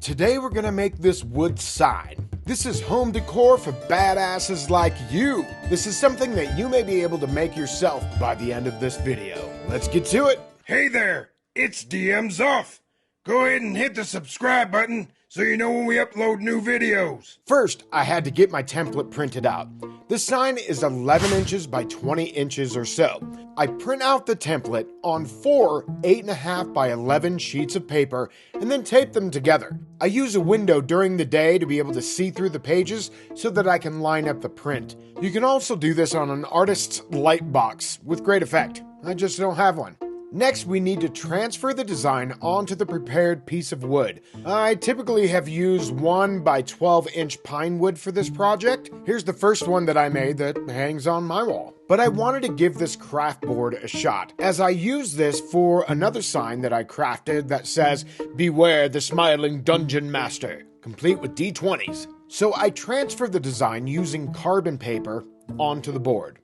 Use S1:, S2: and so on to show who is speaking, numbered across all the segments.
S1: Today we're gonna make this wood sign. This is home decor for badasses like you. This is something that you may be able to make yourself by the end of this video. Let's get to it.
S2: Hey there, it's DMs off. Go ahead and hit the subscribe button so you know when we upload new videos.
S1: First, I had to get my template printed out. This sign is 11 inches by 20 inches or so. I print out the template on 4 8.5 by 11 sheets of paper and then tape them together. I use a window during the day to be able to see through the pages so that I can line up the print. You can also do this on an artist's light box with great effect. I just don't have one. Next, we need to transfer the design onto the prepared piece of wood. I typically have used 1 by 12 inch pine wood for this project. Here's the first one that I made that hangs on my wall. But I wanted to give this craft board a shot, as I use this for another sign that I crafted that says, "Beware the smiling dungeon master," complete with D20s. So I transferred the design using carbon paper onto the board.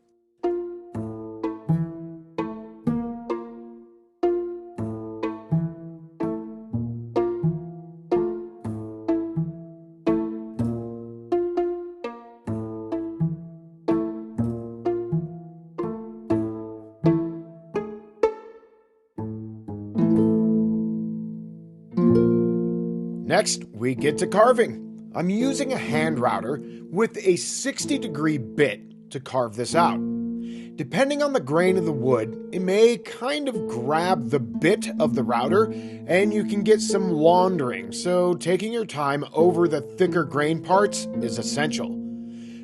S1: Next, we get to carving. I'm using a hand router with a 60-degree bit to carve this out. Depending on the grain of the wood, it may kind of grab the bit of the router and you can get some wandering, so taking your time over the thicker grain parts is essential.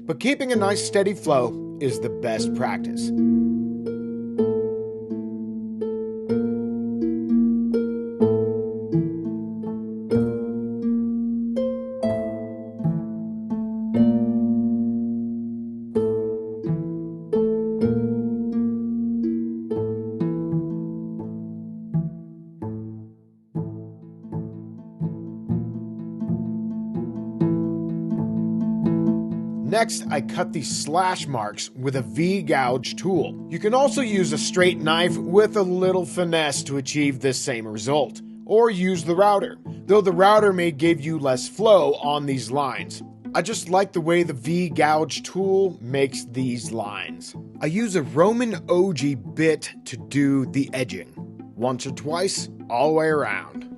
S1: But keeping a nice steady flow is the best practice. Next, I cut these slash marks with a V-gouge tool. You can also use a straight knife with a little finesse to achieve this same result, or use the router, though the router may give you less flow on these lines. I just like the way the V-gouge tool makes these lines. I use a Roman ogee bit to do the edging, once or twice, all the way around.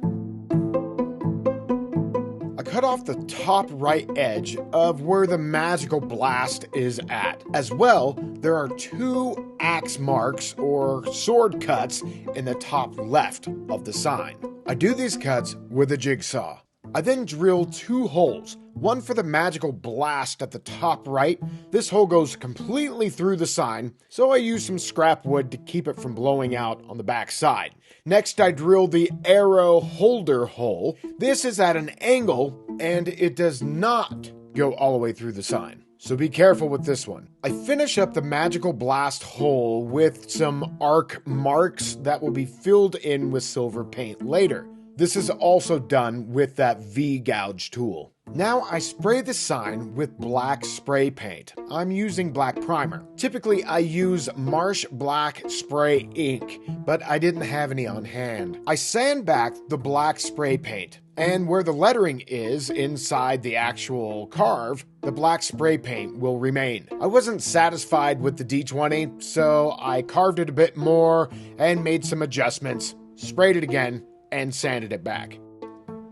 S1: Cut off the top right edge of where the magical blast is at. As well, there are 2 axe marks or sword cuts in the top left of the sign. I do these cuts with a jigsaw. I then drill 2 holes, one for the magical blast at the top right. This hole goes completely through the sign, so I use some scrap wood to keep it from blowing out on the back side. Next, I drill the arrow holder hole. This is at an angle, and it does not go all the way through the sign, so be careful with this one. I finish up the magical blast hole with some arc marks that will be filled in with silver paint later. This is also done with that V-gouge tool. Now I spray the sign with black spray paint. I'm using black primer. Typically I use Marsh Black Spray ink, but I didn't have any on hand. I sand back the black spray paint, and where the lettering is inside the actual carve, the black spray paint will remain. I wasn't satisfied with the D20, so I carved it a bit more and made some adjustments, sprayed it again, and sanded it back.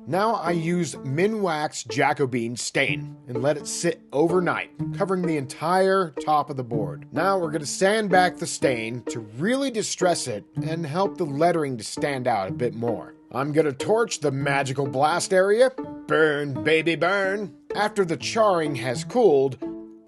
S1: Now I use Minwax Jacobin stain and let it sit overnight, covering the entire top of the board. Now we're going to sand back the stain to really distress it and help the lettering to stand out a bit more. I'm going to torch the magical blast area. Burn, baby, burn. After the charring has cooled,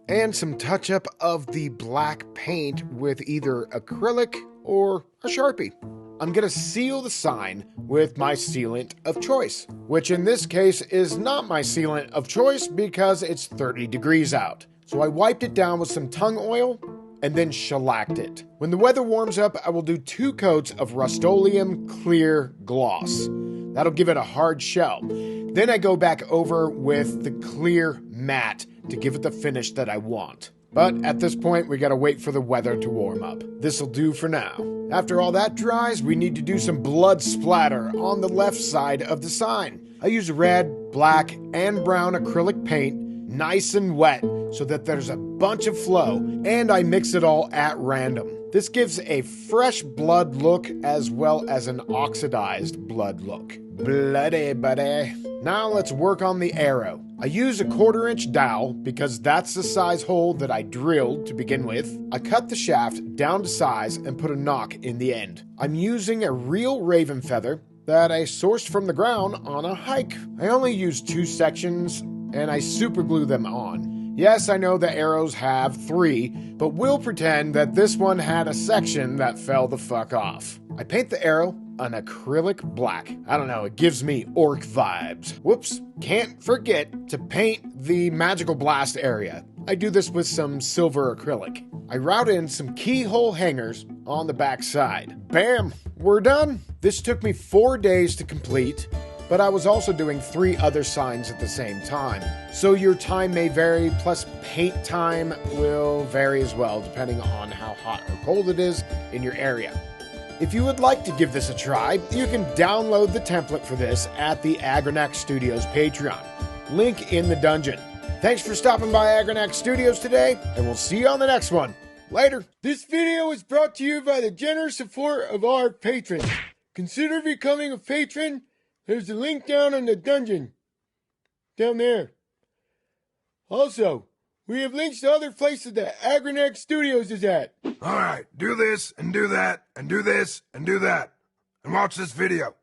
S1: and some touch-up of the black paint with either acrylic or a Sharpie. I'm going to seal the sign with my sealant of choice, which in this case is not my sealant of choice because it's 30 degrees out. So I wiped it down with some tung oil and then shellacked it. When the weather warms up, I will do 2 coats of Rust-Oleum Clear Gloss. That'll give it a hard shell. Then I go back over with the clear matte to give it the finish that I want. But at this point, we gotta wait for the weather to warm up. This'll do for now. After all that dries, we need to do some blood splatter on the left side of the sign. I use red, black, and brown acrylic paint, nice and wet, so that there's a bunch of flow, and I mix it all at random. This gives a fresh blood look as well as an oxidized blood look. Bloody buddy. Now let's work on the arrow. I use a 1/4-inch dowel because that's the size hole that I drilled to begin with. I cut the shaft down to size and put a nock in the end. I'm using a real raven feather that I sourced from the ground on a hike. I only used 2 sections and I super glue them on. Yes, I know the arrows have 3, but we'll pretend that this one had a section that fell the fuck off. I paint the arrow an acrylic black. I don't know, it gives me orc vibes. Whoops, can't forget to paint the magical blast area. I do this with some silver acrylic. I route in some keyhole hangers on the back side. Bam, we're done. This took me 4 days to complete, but I was also doing 3 other signs at the same time. So your time may vary, plus paint time will vary as well, depending on how hot or cold it is in your area. If you would like to give this a try, you can download the template for this at the Agranak Studios Patreon. Link in the dungeon. Thanks for stopping by Agranak Studios today, and we'll see you on the next one. Later. This video is brought to you by the generous support of our patrons. Consider becoming a patron. There's a link down in the dungeon. Down there. Also, we have links to other places that Agranak Studios is at.
S2: Alright, do this, and do that, and do this, and do that. And watch this video.